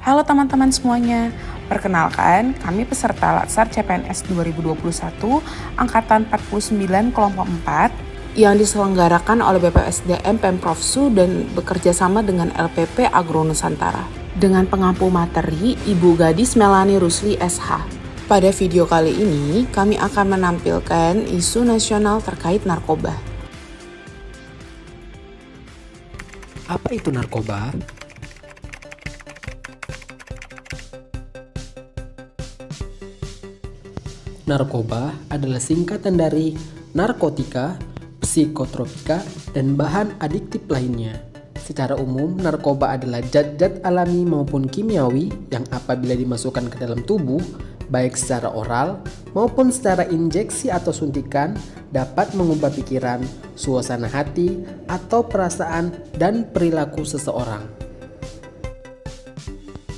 Halo teman-teman semuanya, perkenalkan kami peserta Latsar CPNS 2021 Angkatan 49 Kelompok 4 yang diselenggarakan oleh BPSDM Pemprov Su dan bekerja sama dengan LPP Agro Nusantara. Dengan pengampu materi Ibu Gadis Melani Rusli SH. Pada video kali ini, kami akan menampilkan isu nasional terkait narkoba. Apa itu narkoba? Narkoba adalah singkatan dari narkotika, psikotropika, dan bahan adiktif lainnya. Secara umum, narkoba adalah zat-zat alami maupun kimiawi yang apabila dimasukkan ke dalam tubuh, baik secara oral maupun secara injeksi atau suntikan, dapat mengubah pikiran, suasana hati, atau perasaan dan perilaku seseorang.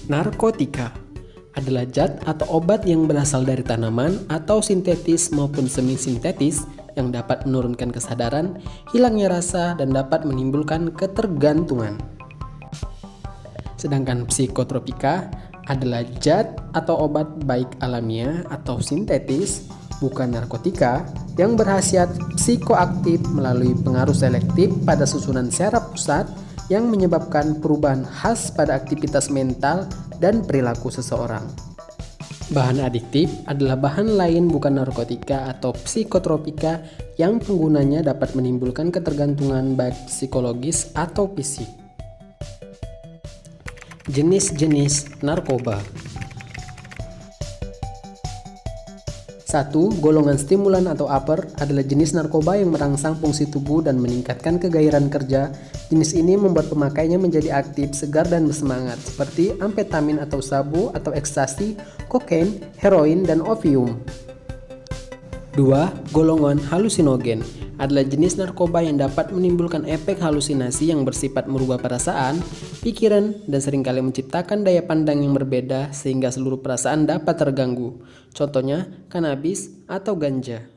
Narkotika adalah zat atau obat yang berasal dari tanaman atau sintetis maupun semi-sintetis yang dapat menurunkan kesadaran, hilangnya rasa, dan dapat menimbulkan ketergantungan. Sedangkan psikotropika adalah zat atau obat baik alamiah atau sintetis, bukan narkotika, yang berkhasiat psikoaktif melalui pengaruh selektif pada susunan saraf pusat yang menyebabkan perubahan khas pada aktivitas mental dan perilaku seseorang. Bahan adiktif adalah bahan lain bukan narkotika atau psikotropika yang penggunanya dapat menimbulkan ketergantungan baik psikologis atau fisik. Jenis-jenis narkoba. 1. Golongan stimulan atau upper adalah jenis narkoba yang merangsang fungsi tubuh dan meningkatkan kegairahan kerja. Jenis ini membuat pemakainya menjadi aktif, segar, dan bersemangat, seperti amfetamin atau sabu atau ekstasi, kokain, heroin, dan opium. 2. Golongan halusinogen adalah jenis narkoba yang dapat menimbulkan efek halusinasi yang bersifat merubah perasaan, pikiran, dan seringkali menciptakan daya pandang yang berbeda sehingga seluruh perasaan dapat terganggu. Contohnya, kanabis atau ganja.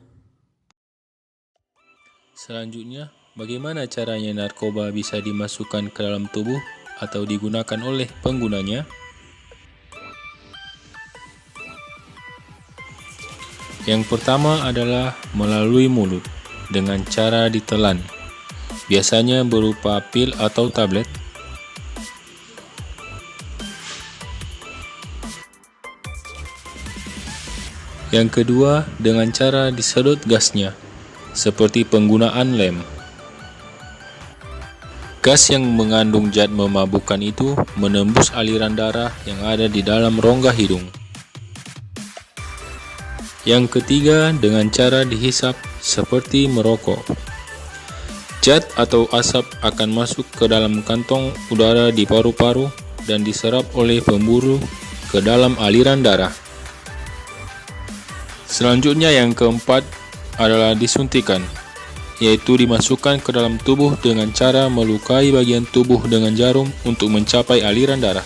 Selanjutnya, bagaimana caranya narkoba bisa dimasukkan ke dalam tubuh atau digunakan oleh penggunanya? Yang pertama adalah melalui mulut dengan cara ditelan, biasanya berupa pil atau tablet. Yang kedua, dengan cara disedot gasnya, seperti penggunaan lem. Gas yang mengandung zat memabukkan itu menembus aliran darah yang ada di dalam rongga hidung. Yang ketiga, dengan cara dihisap seperti merokok. Zat atau asap akan masuk ke dalam kantong udara di paru-paru dan diserap oleh pemburu ke dalam aliran darah. Selanjutnya yang keempat adalah disuntikan, yaitu dimasukkan ke dalam tubuh dengan cara melukai bagian tubuh dengan jarum untuk mencapai aliran darah.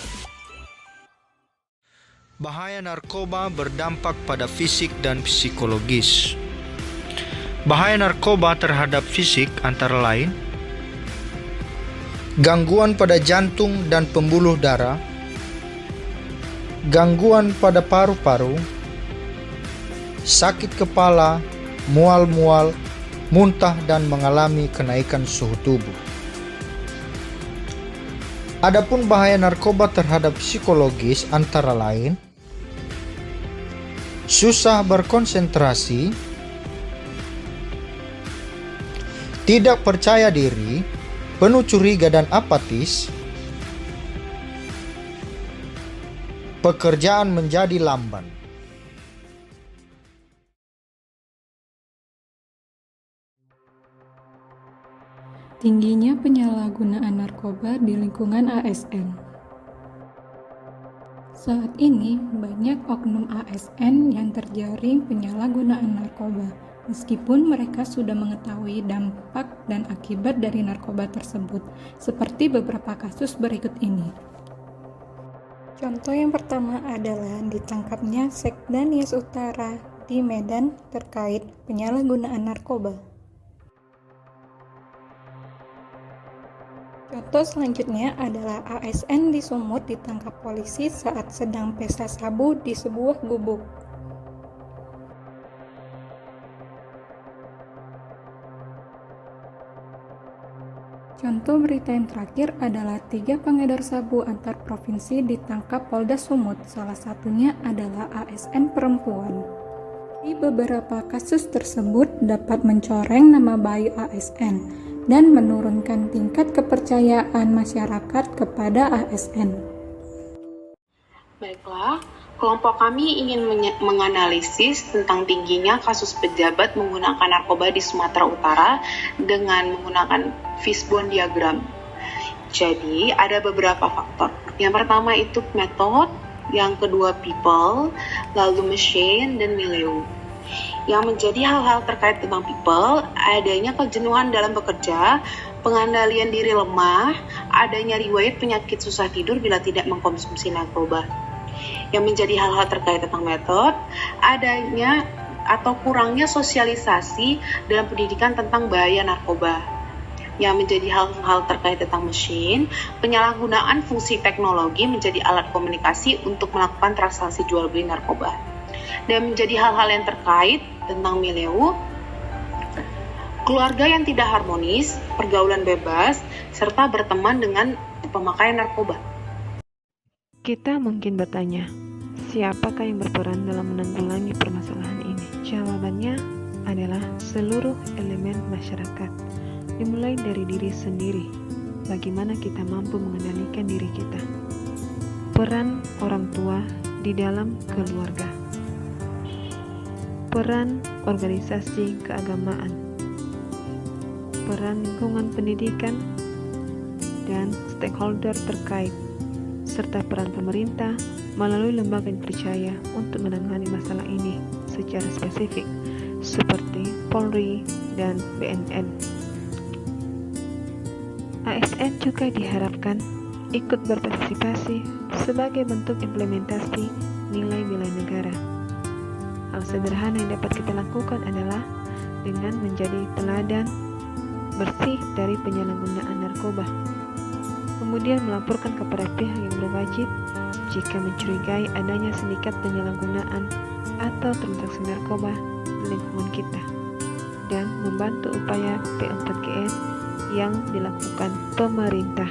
Bahaya narkoba berdampak pada fisik dan psikologis. Bahaya narkoba terhadap fisik antara lain gangguan pada jantung dan pembuluh darah, gangguan pada paru-paru, sakit kepala, mual-mual, muntah, dan mengalami kenaikan suhu tubuh. Adapun bahaya narkoba terhadap psikologis antara lain susah berkonsentrasi, tidak percaya diri, penuh curiga dan apatis, pekerjaan menjadi lamban. Tingginya penyalahgunaan narkoba di lingkungan ASN. Saat ini, banyak oknum ASN yang terjaring penyalahgunaan narkoba, meskipun mereka sudah mengetahui dampak dan akibat dari narkoba tersebut, seperti beberapa kasus berikut ini. Contoh yang pertama adalah ditangkapnya Sekda Nias Utara di Medan terkait penyalahgunaan narkoba. Atau selanjutnya adalah ASN di Sumut ditangkap polisi saat sedang pesta sabu di sebuah gubuk. Contoh berita yang terakhir adalah 3 pengedar sabu antar provinsi ditangkap Polda Sumut, salah satunya adalah ASN perempuan. Di beberapa kasus tersebut dapat mencoreng nama baik ASN dan menurunkan tingkat kepercayaan masyarakat kepada ASN. Baiklah, kelompok kami ingin menganalisis tentang tingginya kasus pejabat menggunakan narkoba di Sumatera Utara dengan menggunakan fishbone diagram. Jadi, ada beberapa faktor. Yang pertama itu metode, yang kedua people, lalu machine, dan milieu. Yang menjadi hal-hal terkait tentang people, adanya kejenuhan dalam bekerja, pengendalian diri lemah, adanya riwayat penyakit susah tidur bila tidak mengkonsumsi narkoba. Yang menjadi hal-hal terkait tentang metode, adanya atau kurangnya sosialisasi dalam pendidikan tentang bahaya narkoba. Yang menjadi hal-hal terkait tentang mesin, penyalahgunaan fungsi teknologi menjadi alat komunikasi untuk melakukan transaksi jual beli narkoba. Dan menjadi hal-hal yang terkait tentang milieu, keluarga yang tidak harmonis, pergaulan bebas, serta berteman dengan pemakai narkoba. Kita mungkin bertanya, siapakah yang berperan dalam menanggulangi permasalahan ini? Jawabannya adalah seluruh elemen masyarakat, dimulai dari diri sendiri. Bagaimana kita mampu mengendalikan diri kita? Peran orang tua di dalam keluarga, peran organisasi keagamaan, peran lingkungan pendidikan dan stakeholder terkait, serta peran pemerintah melalui lembaga yang dipercaya untuk menangani masalah ini secara spesifik, seperti Polri dan BNN. ASN juga diharapkan ikut berpartisipasi sebagai bentuk implementasi nilai-nilai negara. Hal sederhana yang dapat kita lakukan adalah dengan menjadi teladan bersih dari penyalahgunaan narkoba, kemudian melaporkan kepada pihak yang berwajib jika mencurigai adanya sindikat penyalahgunaan atau transaksi narkoba di lingkungan kita, dan membantu upaya P4GN yang dilakukan pemerintah.